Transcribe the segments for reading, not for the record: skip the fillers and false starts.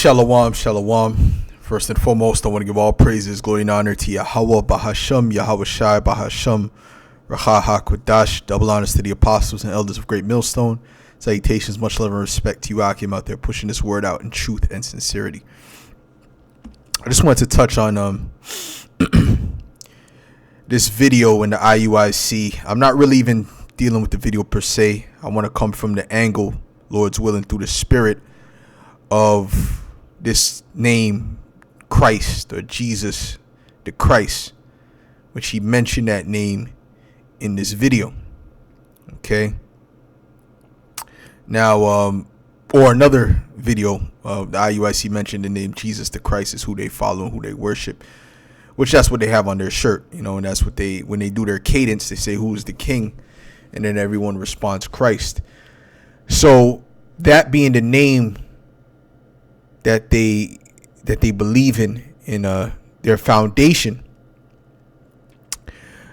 Shalom, shalom. First and foremost, I want to give all praises, glory, and honor to Yahweh, Bahasham, Yahweh Shai, Bahasham, Racha HaKodash. Double honors to the apostles and elders of Great Millstone. Salutations, much love and respect to you, Akim, out there pushing this word out in truth and sincerity. I just wanted to touch on this video in the IUIC. I'm not really even dealing with the video per se. I want to come from the angle, Lord's willing, through the spirit of this name, Christ, or Jesus the Christ, which he mentioned that name in this video. Okay. Now, or another video, the IUIC mentioned the name Jesus the Christ is who they follow and who they worship, which that's what they have on their shirt, you know, and that's what they, when they do their cadence, they say, who is the king? And then everyone responds, Christ. So that being the name that they believe in their foundation,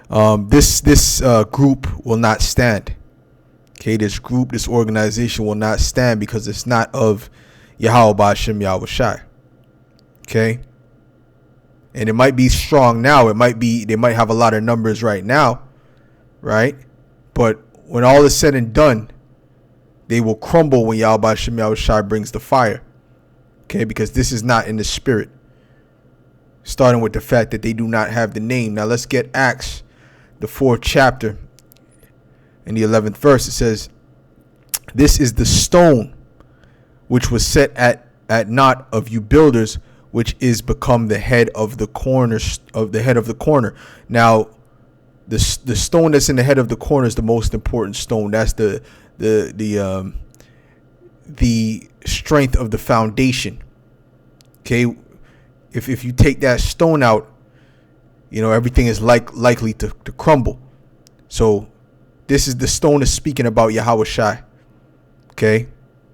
this group will not stand. Okay, this organization will not stand because it's not of Yahweh Ba'ashem Yahweh Shai. Okay, and it might be strong now. They might have a lot of numbers right now, right? But when all is said and done, they will crumble when Yahweh Ba'ashem Yahweh Shai brings the fire. Okay, because this is not in the spirit. Starting with the fact that they do not have the name. Now let's get Acts, the 4th chapter, in the 11th verse. It says, "This is the stone which was set at naught of you builders, which is become the head of the corner Now, the stone that's in the head of the corner is the most important stone. That's the strength of the foundation. Okay, if you take that stone out, you know, everything is likely to crumble. So this is the stone is speaking about Yahweh Shai. Okay,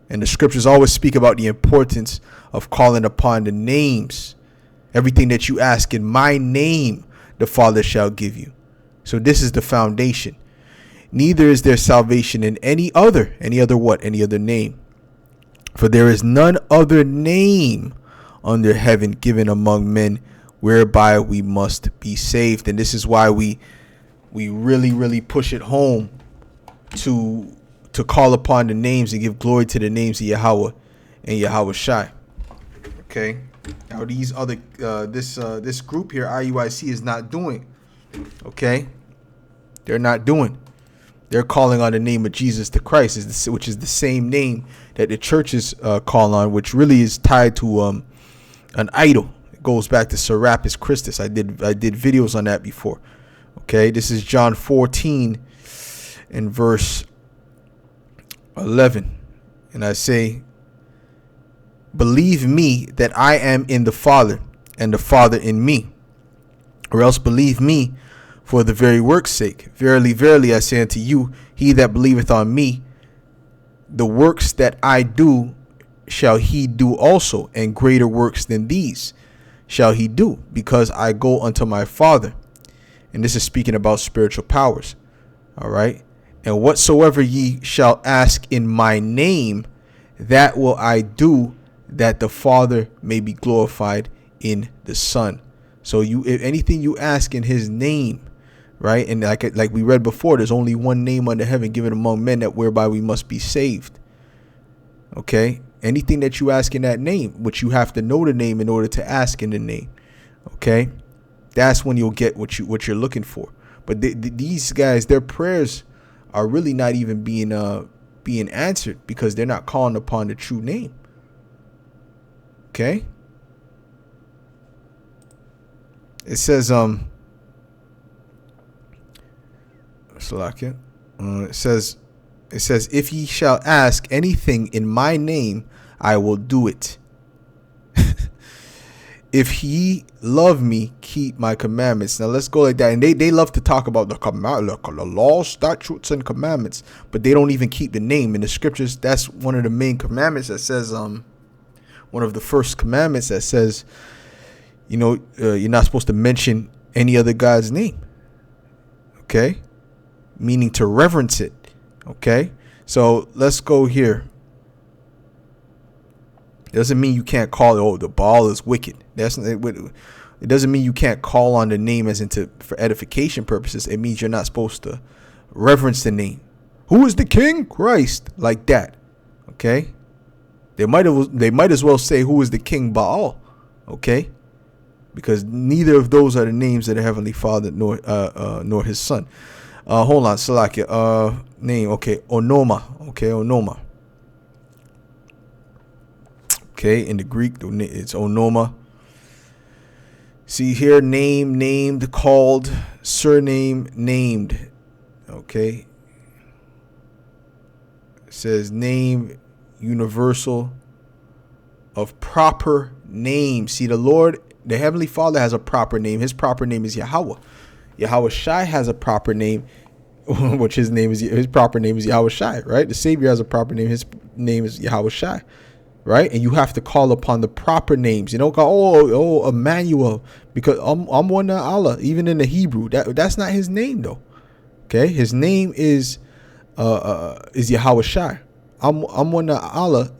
and the scriptures always speak about the importance of calling upon the names. Everything that you ask in my name, the Father shall give you. So this is the foundation. Neither is there salvation in any other name. For there is none other name under heaven given among men whereby we must be saved. And this is why we really, really push it home to call upon the names and give glory to the names of Yahweh and Yahweh Shai. Okay. Now these other this group here, IUIC, is not doing. Okay. They're not doing. They're calling on the name of Jesus the Christ, which is the same name that the churches call on, which really is tied to an idol. It goes back to Serapis Christus. I did videos on that before. Okay, this is John 14 and verse 11, and I say, "Believe me that I am in the Father, and the Father in me, or else believe me for the very work's sake. Verily, verily, I say unto you, he that believeth on me, the works that I do shall he do also, and greater works than these shall he do, because I go unto my Father." And this is speaking about spiritual powers. All right. "And whatsoever ye shall ask in my name, that will I do, that the Father may be glorified in the Son." So if anything you ask in his name, right? And like we read before, there's only one name under heaven given among men that whereby we must be saved. Okay. Anything that you ask in that name, which you have to know the name in order to ask in the name. Okay. That's when you'll get what you're looking for. But these guys, their prayers are really not even being answered because they're not calling upon the true name. Okay. It says, it says, "If ye shall ask anything in my name, I will do it. If ye love me, keep my commandments." Now let's go like that. And they love to talk about the laws, statutes, and commandments, but they don't even keep the name. In the scriptures, that's one of the main commandments that says, one of the first commandments that says, you know, you're not supposed to mention any other God's name. Okay. Meaning to reverence it. Okay. So let's go here. Doesn't mean you can't call it, oh, the Baal is wicked. It doesn't mean you can't call on the name as into for edification purposes. It means you're not supposed to reverence the name. Who is the king? Christ. Like that. Okay? They might as well say, who is the king? Baal. Okay? Because neither of those are the names of the Heavenly Father nor his son. Hold on, Salakia. Name, okay, Onoma. Okay, Onoma. Okay, in the Greek, it's Onoma. See here, name, named, called, surname, named. Okay. It says name, universal, of proper name. See, the Lord, the Heavenly Father has a proper name. His proper name is Yahweh. Yahweh Shai has a proper name, which his proper name is Yahweh Shai, right? The Savior has a proper name. His name is Yahweh Shai, right? And you have to call upon the proper names. You don't go, oh, Emmanuel, because I'm one Allah. Even in the Hebrew, that's not his name though. Okay, his name is Yahweh Shai. I'm one Allah,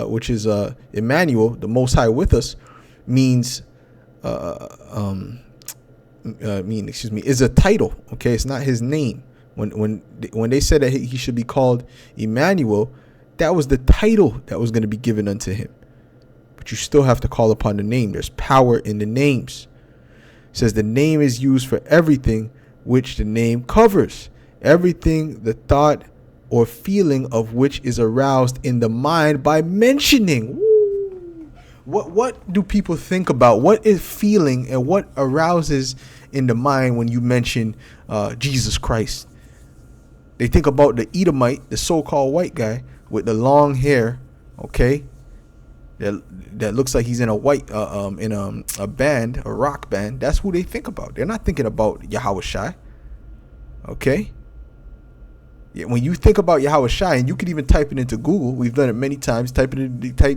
which is Emmanuel, the Most High with us, means is a title. Okay, it's not his name. When they said that he should be called Emmanuel, that was the title that was going to be given unto him. But you still have to call upon the name. There's power in the names. It says the name is used for everything which the name covers. Everything the thought or feeling of which is aroused in the mind by mentioning. Woo. What do people think about? What is feeling and what arouses in the mind when you mention Jesus Christ? They think about the Edomite, the so-called white guy with the long hair, okay? That looks like he's in a a band, a rock band. That's who they think about. They're not thinking about Yahweh Shai. Okay? Yeah, when you think about Yahweh Shai, and you can even type it into Google, we've done it many times. Type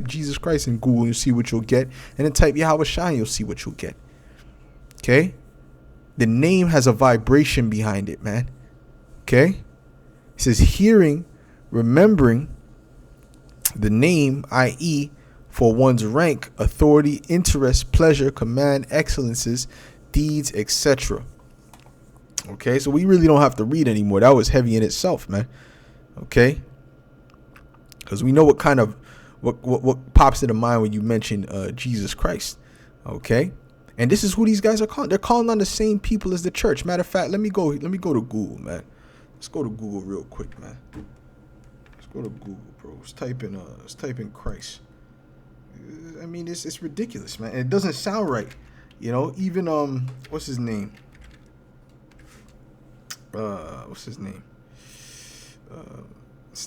Jesus Christ in Google, and you'll see what you'll get. And then type Yahweh Shai, and you'll see what you'll get. Okay? The name has a vibration behind it, man. Okay? It says hearing, remembering the name, i.e., for one's rank, authority, interest, pleasure, command, excellences, deeds, etc. Okay, so we really don't have to read anymore. That was heavy in itself, man. Okay, because we know what kind of what pops into mind when you mention Jesus Christ. Okay, and this is who these guys are calling. They're calling on the same people as the church. Matter of fact, let me go to Google, man. Let's go to Google real quick, man. Let's go to Google, bro. Let's type in Christ. I mean, it's ridiculous, man. And it doesn't sound right. You know, even what's his name? What's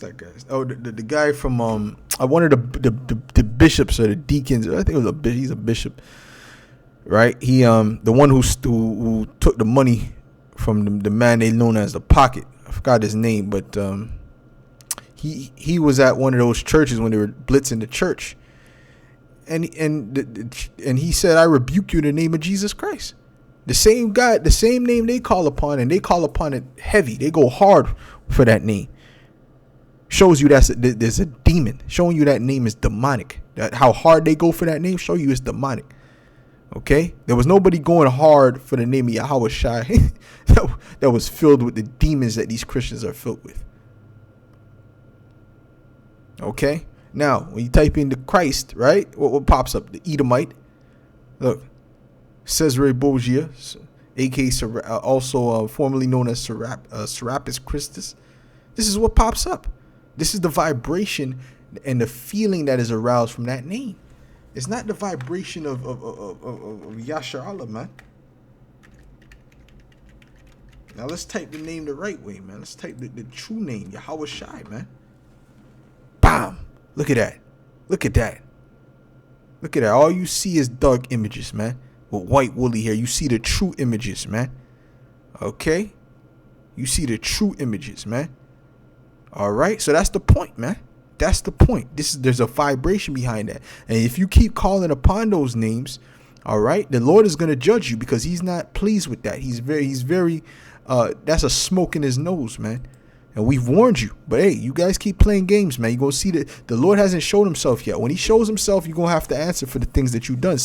that guy? Oh, the guy from one of the bishops or the deacons. I think it was a bishop. He's a bishop, right? He the one who took the money from the man they known as the Pocket. I forgot his name, but he was at one of those churches when they were blitzing the church, and he said, "I rebuke you in the name of Jesus Christ." The same God, the same name they call upon, and they call upon it heavy. They go hard for that name. Shows you there's a demon. Showing you that name is demonic. That how hard they go for that name, show you it's demonic. Okay? There was nobody going hard for the name of Yahweh Shai that was filled with the demons that these Christians are filled with. Okay? Now, when you type in the Christ, right? What pops up? The Edomite. Look. Cesare Borgia, a.k.a. also formerly known as Serapis Christus. This is what pops up. This is the vibration and the feeling that is aroused from that name. It's not the vibration of Yashar Allah, man. Now let's type the name the right way, man. Let's type the true name, Yahweh Shai, man. Bam! Look at that. Look at that. Look at that. All you see is dark images, man. With white woolly hair. You see the true images, man. Okay? You see the true images, man. Alright? So that's the point, man. That's the point. There's a vibration behind that. And if you keep calling upon those names, alright, the Lord is going to judge you because he's not pleased with that. He's very that's a smoke in his nose, man. And we've warned you. But hey, you guys keep playing games, man. You're going to see that the Lord hasn't showed himself yet. When he shows himself, you're going to have to answer for the things that you've done.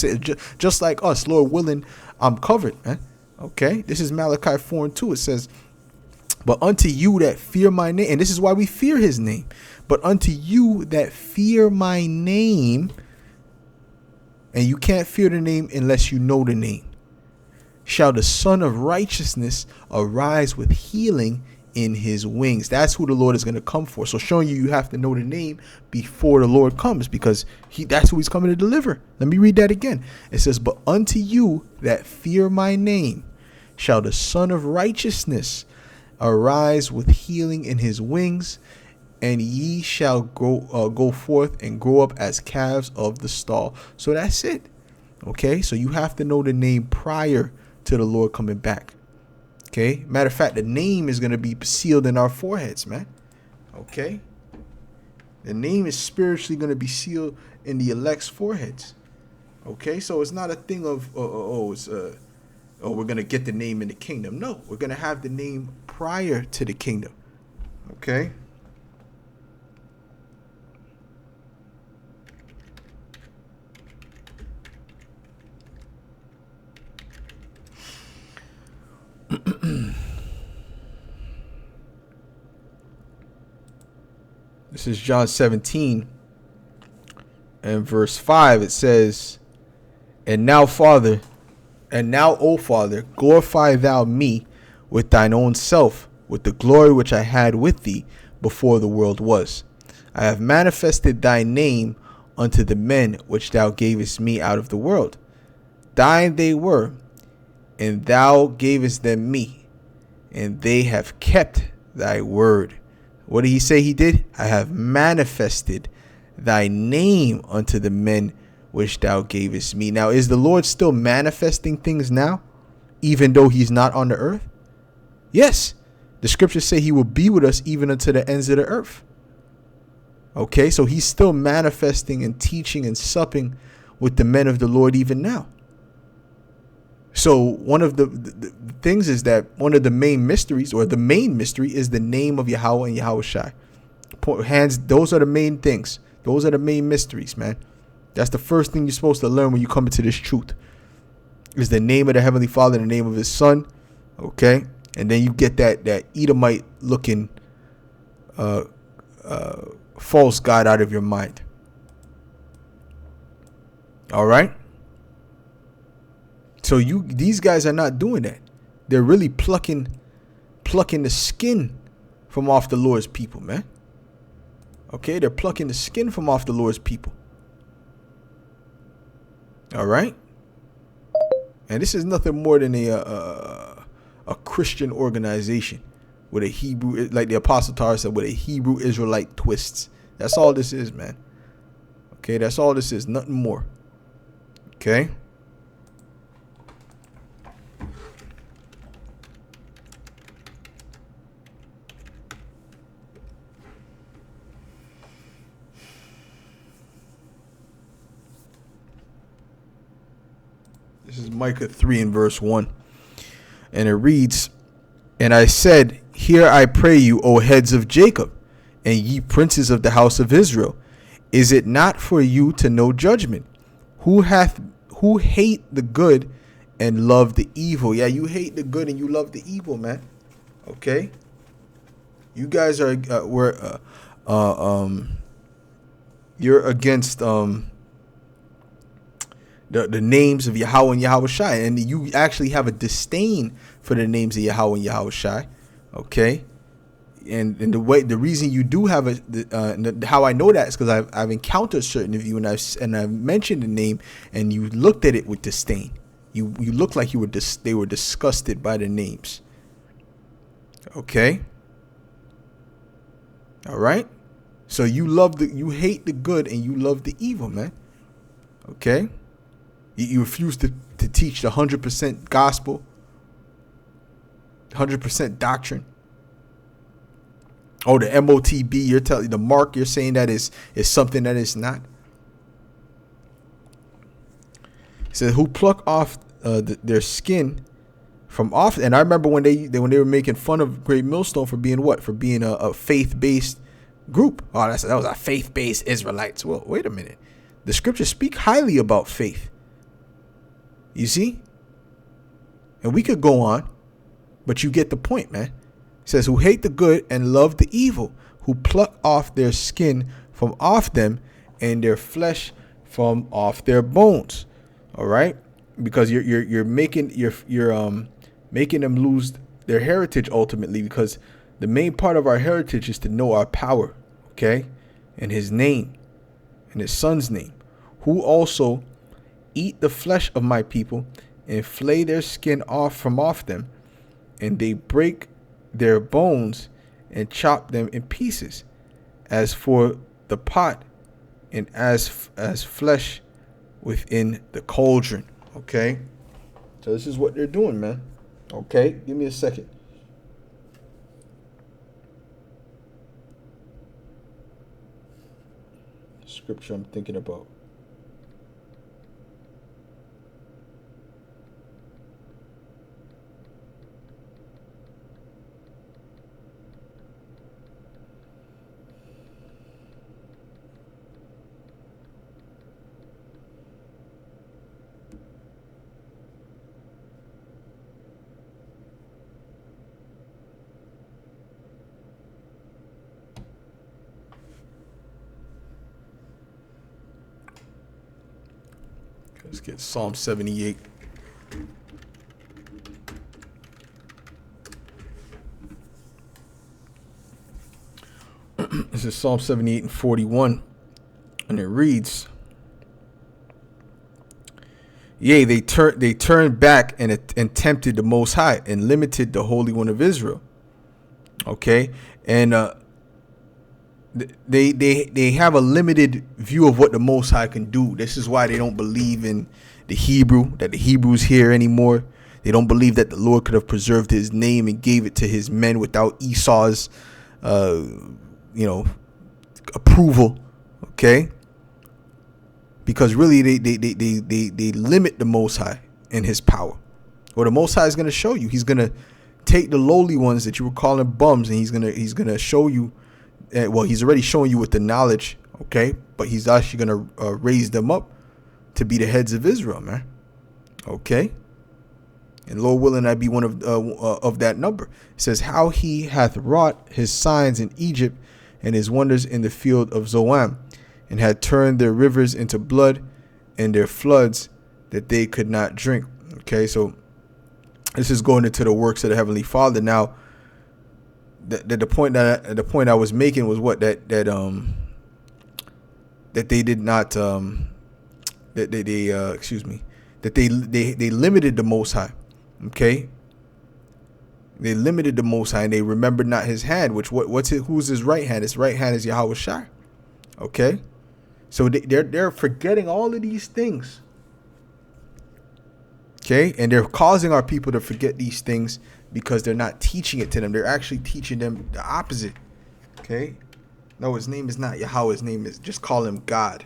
Just like us, Lord willing, I'm covered, man. Okay? This is Malachi 4:2. It says, but unto you that fear my name, and this is why we fear his name. But unto you that fear my name, and you can't fear the name unless you know the name, shall the Son of Righteousness arise with healing in his wings. That's who the Lord is going to come for. So showing you have to know the name before the Lord comes, because that's who he's coming to deliver. Let me read that again. It says, but unto you that fear my name shall the Son of Righteousness arise with healing in his wings, and ye shall go forth and grow up as calves of the stall. So that's it. Okay, so you have to know the name prior to the Lord coming back. Okay, matter of fact, the name is going to be sealed in our foreheads, man. Okay, the name is spiritually going to be sealed in the elect's foreheads. Okay, so it's not a thing of we're going to get the name in the kingdom. No, we're going to have the name prior to the kingdom. Okay. This is John 17 and verse 5. It says, And now, O Father, glorify thou me with thine own self, with the glory which I had with thee before the world was. I have manifested thy name unto the men which thou gavest me out of the world. Thine they were, and thou gavest them me, and they have kept thy word. What did he say he did? I have manifested thy name unto the men which thou gavest me. Now, is the Lord still manifesting things now, even though he's not on the earth? Yes. The scriptures say he will be with us even unto the ends of the earth. Okay, so he's still manifesting and teaching and supping with the men of the Lord even now. So one of the things is that one of the main mysteries, or the main mystery, is the name of Yahweh and Yahushai. Those are the main things. Those are the main mysteries, man. That's the first thing you're supposed to learn when you come into this truth, is the name of the Heavenly Father, the name of his Son. Okay. And then you get that Edomite looking false god out of your mind. All right. So these guys are not doing that. They're really plucking the skin from off the Lord's people, man. Okay, they're plucking the skin from off the Lord's people. All right. And this is nothing more than a Christian organization with a Hebrew, like the Apostle Tar said, with a Hebrew Israelite twists. That's all this is, man. Okay, that's all this is. Nothing more. Okay. This is Micah 3 and verse 1. And it reads, And I said, Hear I pray you, O heads of Jacob, and ye princes of the house of Israel. Is it not for you to know judgment? Who hate the good and love the evil? Yeah, you hate the good and you love the evil, man. Okay? You guys are you're against the names of Yahweh and Yahushai, and you actually have a disdain for the names of Yahweh and Yahushai. Okay, and the reason you do have how I know that is because I've encountered certain of you, and I've mentioned the name, and you looked at it with disdain. You looked like they were disgusted by the names. Okay. All right. So you hate the good and you love the evil, man. Okay. You refuse to teach the 100% gospel, 100% doctrine. Oh, the MOTB, you're telling the mark, you're saying that is something that is not. It says, who pluck off their skin from off. And I remember when they were making fun of Great Millstone for being what? For being a faith based group. Oh, that was a faith based Israelites. Well, wait a minute. The scriptures speak highly about faith. You see? And we could go on, but you get the point, man. It says, who hate the good and love the evil, who pluck off their skin from off them and their flesh from off their bones. All right? Because you're making making them lose their heritage ultimately, because the main part of our heritage is to know our power, okay? And his name and his son's name, who also eat the flesh of my people and flay their skin off from off them, and they break their bones and chop them in pieces, as for the pot and as flesh within the cauldron. Okay, so this is what they're doing, man. Okay, give me a second. Scripture I'm thinking about. Let's get Psalm 78. This is Psalm 78 and 41. And it reads, yea, they turned back and tempted the Most High and limited the Holy One of Israel. Okay. And they have a limited view of what the Most High can do. This is why they don't believe in the Hebrews here anymore. They don't believe that the Lord could have preserved his name and gave it to his men without Esau's, approval. Okay. Because really they limit the Most High and his power. Well, the Most High is going to show you. He's going to take the lowly ones that you were calling bums, and he's going to show you. Well, he's already showing you with the knowledge, okay? But he's actually going to raise them up to be the heads of Israel, man. Okay? And Lord willing, I be one of that number. It says, how he hath wrought his signs in Egypt and his wonders in the field of Zoan, and had turned their rivers into blood and their floods that they could not drink. Okay, so this is going into the works of the Heavenly Father. Now, the point I was making was what that they did not that they limited the Most High. Okay, they limited the Most High, and they remembered not his hand. Which who's his right hand? His right hand is Yahweh Shai. Okay, so they're forgetting all of these things. Okay, and they're causing our people to forget these things because they're not teaching it to them. They're actually teaching them the opposite. Okay, no, his name is not Yahweh. His name is, just call him God.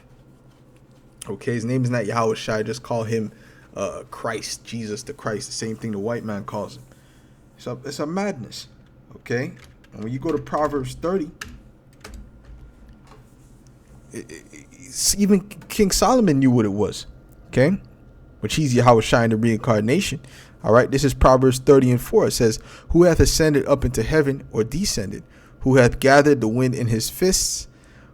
Okay, his name is not Yahweh Shai. Just call him Christ, Jesus the Christ. The same thing the white man calls him. So it's a madness. Okay, and when you go to Proverbs 30, even King Solomon knew what it was. Okay, which he's Yahweh Shai in the reincarnation. All right, this is Proverbs 30 and 4. It says, who hath ascended up into heaven, or descended? Who hath gathered the wind in his fists?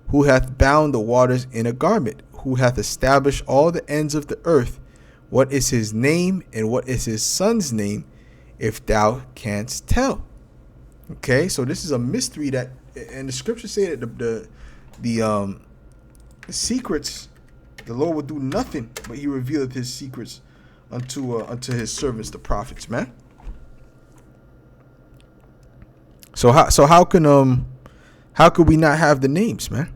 Who hath bound the waters in a garment? Who hath established all the ends of the earth? What is his name, and what is his son's name, if thou canst tell? Okay, so this is a mystery that, and the scriptures say that the secrets, the Lord will do nothing, but he revealeth his secrets unto his servants, the prophets, man. So how could we not have the names, man?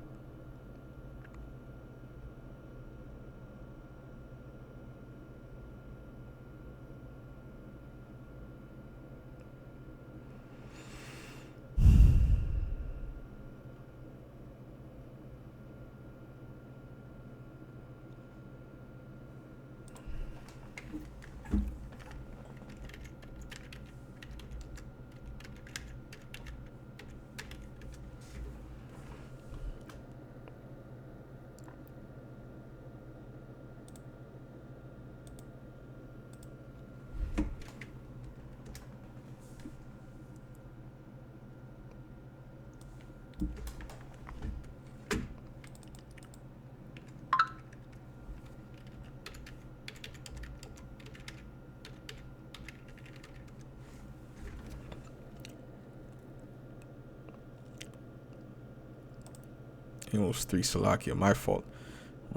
Amos 3, Salakia, my fault.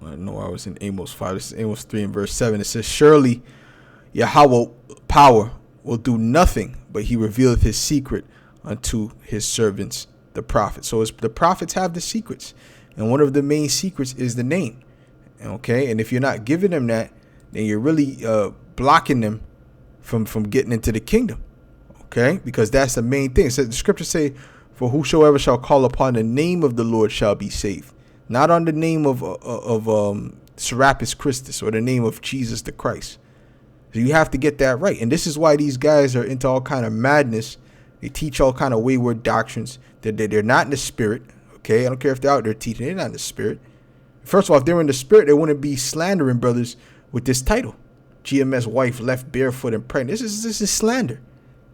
I know I was in Amos 5. This is Amos 3 and verse 7. It says, surely Yahweh power will do nothing, but he revealeth his secret unto his servants, the prophets. So the prophets have the secrets. And one of the main secrets is the name. Okay. And if you're not giving them that, then you're really blocking them from getting into the kingdom. Okay. Because that's the main thing. It says, the scriptures say, for whosoever shall call upon the name of the Lord shall be saved. Not on the name of Serapis Christus or the name of Jesus the Christ. So you have to get that right. And this is why these guys are into all kind of madness. They teach all kind of wayward doctrines. They're not in the spirit. Okay, I don't care if they're out there teaching. They're not in the spirit. First of all, if they were in the spirit, they wouldn't be slandering brothers with this title. GMS wife left barefoot and pregnant. This is slander.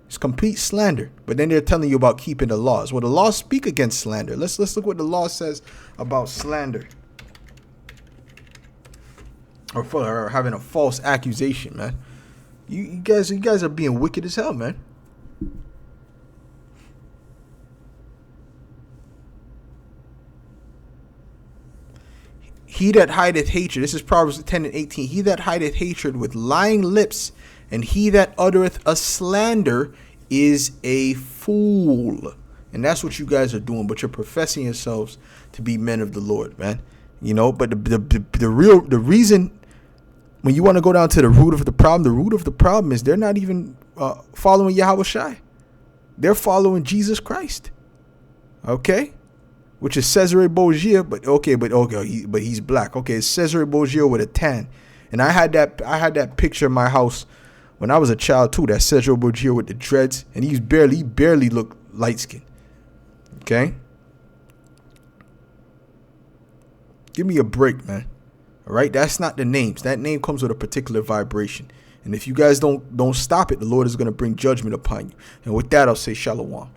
It's complete slander. But then they're telling you about keeping the laws. Well, the laws speak against slander. Let's look what the law says about slander. Or having a false accusation, man. You guys are being wicked as hell, man. He that hideth hatred, this is Proverbs 10 and 18. He that hideth hatred with lying lips, and he that uttereth a slander is a fool. And that's what you guys are doing. But you're professing yourselves to be men of the Lord, man. You know, but the reason, when you want to go down to the root of the problem is they're not even following Yahweh Shai. They're following Jesus Christ. Okay? Which is Cesare Borgia, but he's black. Okay, it's Cesare Borgia with a tan. And I had that picture in my house when I was a child too, that Cesare Borgia with the dreads, and he barely looked light skinned. Okay? Give me a break, man. All right, that's not the names. That name comes with a particular vibration. And if you guys don't stop it, the Lord is going to bring judgment upon you. And with that, I'll say shalom.